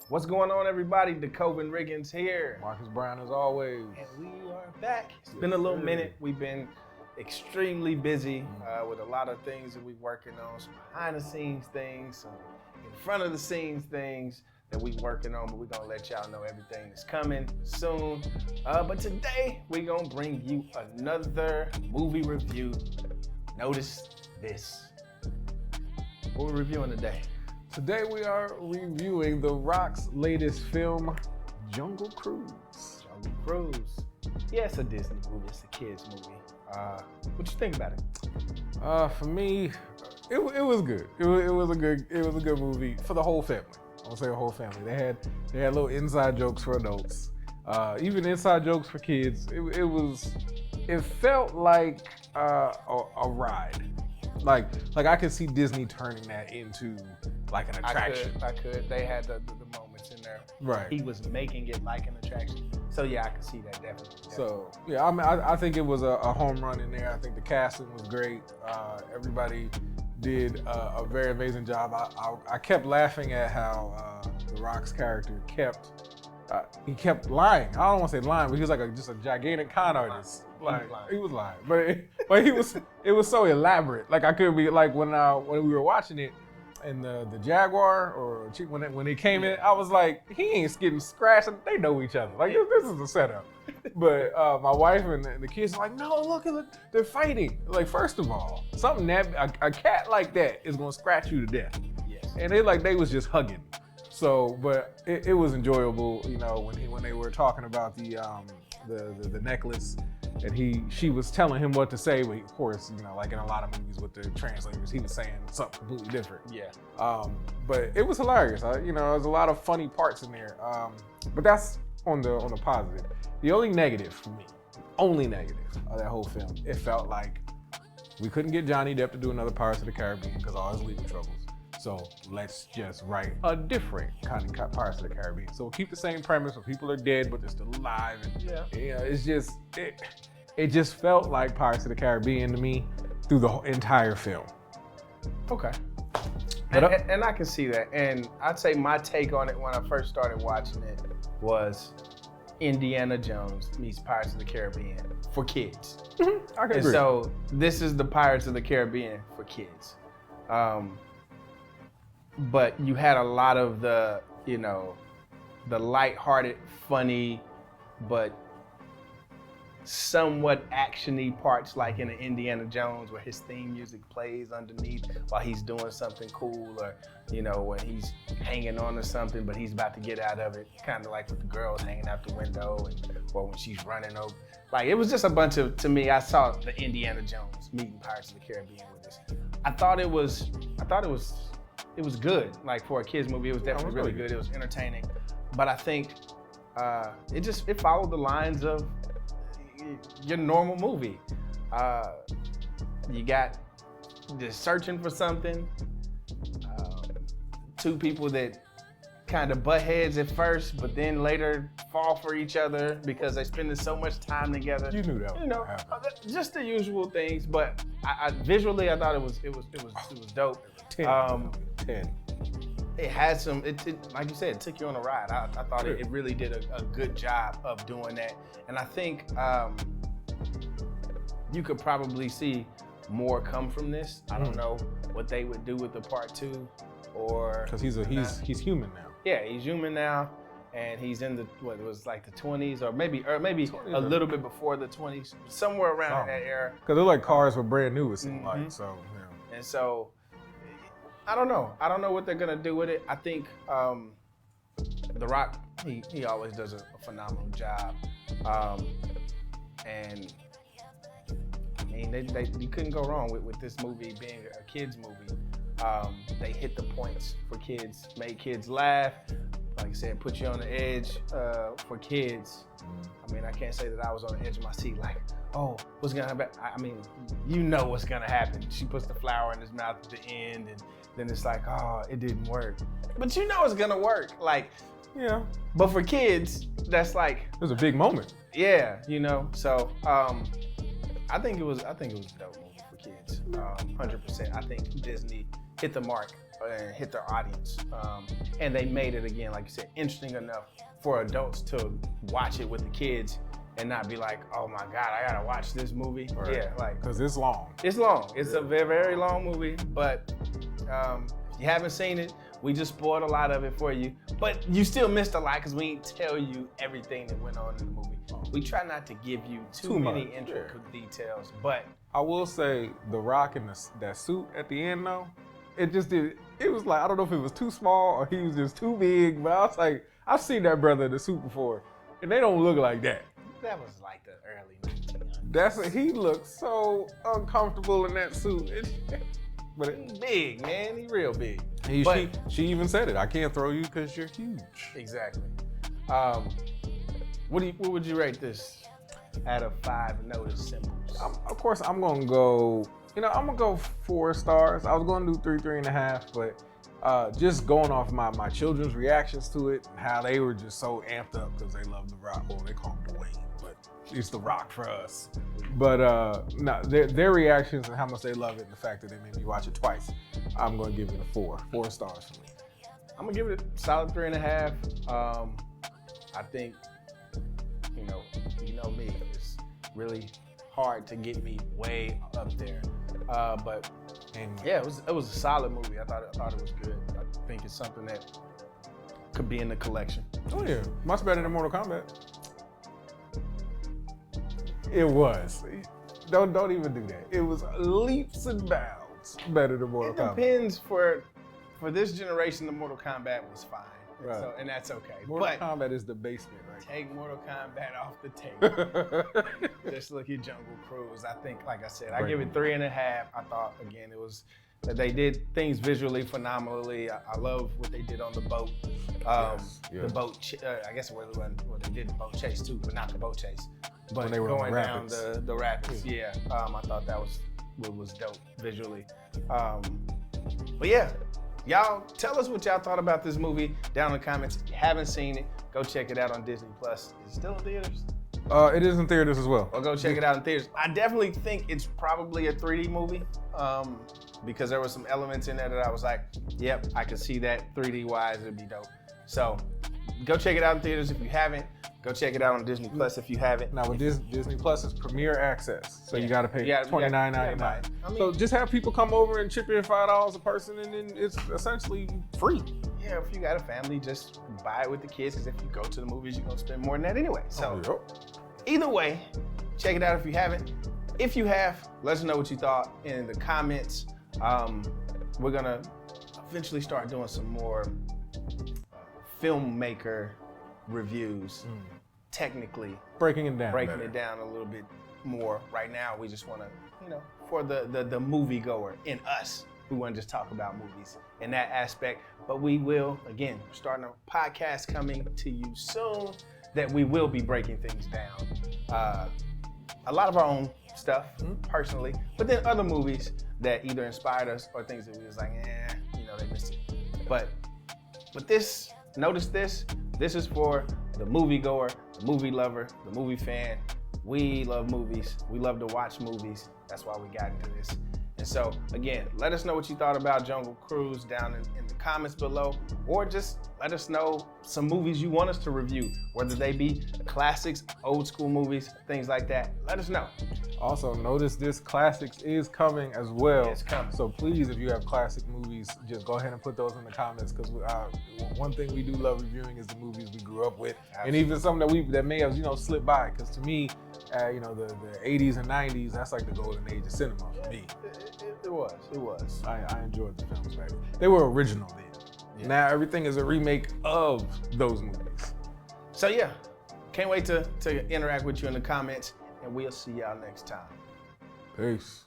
What's going on, everybody? DeCoven Riggins here. Marcus Brown as always. And we are back. It's been a little minute. We've been extremely busy with a lot of things that we're working on. Some behind the scenes things, some in front of the scenes things that we're working on, but we're gonna let y'all know everything is coming soon. But today, we're gonna bring you another movie review. Notice this. What we're reviewing today? Today we are reviewing The Rock's latest film, Jungle Cruise. Jungle Cruise. Yeah, it's a Disney movie. It's a kids movie. What you think about it? For me, it was good. It was a good movie for the whole family. I'll say the whole family. They had little inside jokes for adults, even inside jokes for kids. It felt like a ride. Like I could see Disney turning that into like an attraction. I could. They had the moments in there. Right. He was making it like an attraction. So yeah, I could see that definitely. So yeah, I mean, I think it was a home run in there. I think the casting was great. Everybody did a very amazing job. I kept laughing at how The Rock's character kept lying. I don't want to say lying, but he was like just a gigantic con artist. He was lying, but it was so elaborate. Like I could be like when we were watching it, and the Jaguar or when they came in, I was like, he ain't getting scratched. They know each other. Like this is a setup. But my wife and the kids are like, no, look, they're fighting. Like first of all, a cat like that is gonna scratch you to death. Yes. And they was just hugging. So, but it was enjoyable, you know, when they were talking about the necklace, and she was telling him what to say, but of course, you know, like in a lot of movies with the translators, he was saying something completely different. Yeah. But it was hilarious. You know, there's a lot of funny parts in there. But that's on the positive. The only negative for me, of that whole film, it felt like we couldn't get Johnny Depp to do another Pirates of the Caribbean because of all his legal troubles. So let's just write a different kind of Pirates of the Caribbean. So we'll keep the same premise where people are dead, but they're still alive. And, you know, it's just, it just felt like Pirates of the Caribbean to me through the entire film. Okay. And I can see that. And I'd say my take on it when I first started watching it was Indiana Jones meets Pirates of the Caribbean for kids. Mm-hmm. I can agree. So this is the Pirates of the Caribbean for kids. But you had a lot of the, you know, the lighthearted, funny, but somewhat action-y parts like in the Indiana Jones where his theme music plays underneath while he's doing something cool, or, you know, when he's hanging on to something but he's about to get out of it, kind of like with the girls hanging out the window, or when she's running over. Like, it was just a bunch of, to me, I saw the Indiana Jones meeting Pirates of the Caribbean with this. I thought it was good. Like for a kids movie, it was definitely really good. It was entertaining, but I think it followed the lines of your normal movie. You got just searching for something. Two people that kind of butt heads at first, but then later fall for each other because they spending so much time together. You knew that. You know, just the usual things. But I visually, I thought it was dope. 10. It had some, like you said, it took you on a ride. I thought it really did a good job of doing that. And I think you could probably see more come from this. I don't know what they would do with the part 2, or because he's human now. Yeah, he's human now, and he's in what was like the 20s, or maybe a little bit before the 20s, somewhere around in that era. Because they're like cars were brand new, it seemed like. So yeah. And so, I don't know. I don't know what they're gonna do with it. I think The Rock, he always does a phenomenal job, and I mean, you couldn't go wrong with this movie being a kids movie. They hit the points for kids, made kids laugh. Like I said, put you on the edge for kids. I mean, I can't say that I was on the edge of my seat like, oh, what's gonna happen? I mean, you know what's gonna happen. She puts the flower in his mouth at the end, and then it's like, oh, it didn't work. But you know it's gonna work. Like, yeah. But for kids, that's like, it was a big moment. Yeah, you know. So I think it was a dope movie for kids. 100%. I think Disney hit the mark and hit their audience. And they made it, again, like you said, interesting enough for adults to watch it with the kids and not be like, oh my God, I gotta watch this movie. Right. Yeah, like. Because it's long. It's long. It's a very, very long movie, but if you haven't seen it, we just spoiled a lot of it for you. But you still missed a lot because we didn't tell you everything that went on in the movie. We try not to give you too many intricate details, but I will say The Rock in that suit at the end though, it was like, I don't know if it was too small or he was just too big, but I was like, I've seen that brother in the suit before and they don't look like that. That was like the early 1900s. He looked so uncomfortable in that suit. But He's big, man. He real big. She even said it. I can't throw you because you're huge. Exactly. What would you rate this out of 5 Notis symbols? Of course, I'm gonna go. I'm gonna go 4 stars. I was gonna do 3.5, but just going off my children's reactions to it and how they were just so amped up because they love The Rock. Well, they call him Dwayne, but it's The Rock for us. But no, their reactions and how much they love it and the fact that they made me watch it twice, I'm gonna give it a 4 stars for me. I'm gonna give it a solid 3.5. I think, you know me, it's really hard to get me way up there. But yeah, it was a solid movie. I thought it was good. I think it's something that could be in the collection. Oh yeah, much better than Mortal Kombat. It was. Don't even do that. It was leaps and bounds better than Mortal Kombat. It depends for this generation. The Mortal Kombat was fine, right. And that's okay. Mortal Kombat is the basement, right? Take Mortal Kombat off the table. Just look at Jungle Cruise. I think, like I said, I give it 3.5. I thought, again, it was that they did things visually phenomenally. I love what they did on the boat. Yes. The boat, I guess it was when they did the boat chase too, but not the boat chase. But when they were going down the rapids, yeah. I thought that was dope visually. But yeah, y'all tell us what y'all thought about this movie down in the comments. If you haven't seen it, go check it out on Disney Plus. Is it still in theaters? It is in theaters as well. Or go check it out in theaters. I definitely think it's probably a 3D movie because there were some elements in there that I was like, yep, I could see that 3D wise, it'd be dope. So go check it out in theaters if you haven't. Go check it out on Disney Plus if you haven't. Now with Disney Plus is Premier Access, so you got to pay $29.99. So just have people come over and chip in $5 a person, and then it's essentially free. Yeah, if you got a family, just buy it with the kids, because if you go to the movies, you're gonna spend more than that anyway. So either way, check it out if you haven't. If you have, let us know what you thought in the comments. We're gonna eventually start doing some more filmmaker reviews. Technically breaking it down a little bit more. Right now, we just want to, for the movie goer in us, we want to just talk about movies in that aspect. But we will, again, starting a podcast coming to you soon that we will be breaking things down. A lot of our own stuff, personally, but then other movies that either inspired us or things that we was like, they missed it. But this, Notis This. This is for the movie goer, the movie lover, the movie fan. We love movies. We love to watch movies. That's why we got into this. And so, again, let us know what you thought about Jungle Cruise down in the comments below, or just let us know some movies you want us to review, whether they be classics, old school movies, things like that. Let us know. Also, Notis This Classics is coming as well. It's coming. So please, if you have classic movies, just go ahead and put those in the comments, because one thing we do love reviewing is the movies we grew up with. Absolutely. And even some that may have slipped by. Because to me, the 80s and 90s, that's like the golden age of cinema for me. It was. I enjoyed the films back then. They were original then. Yeah. Now everything is a remake of those movies. So yeah, can't wait to interact with you in the comments, and we'll see y'all next time. Peace.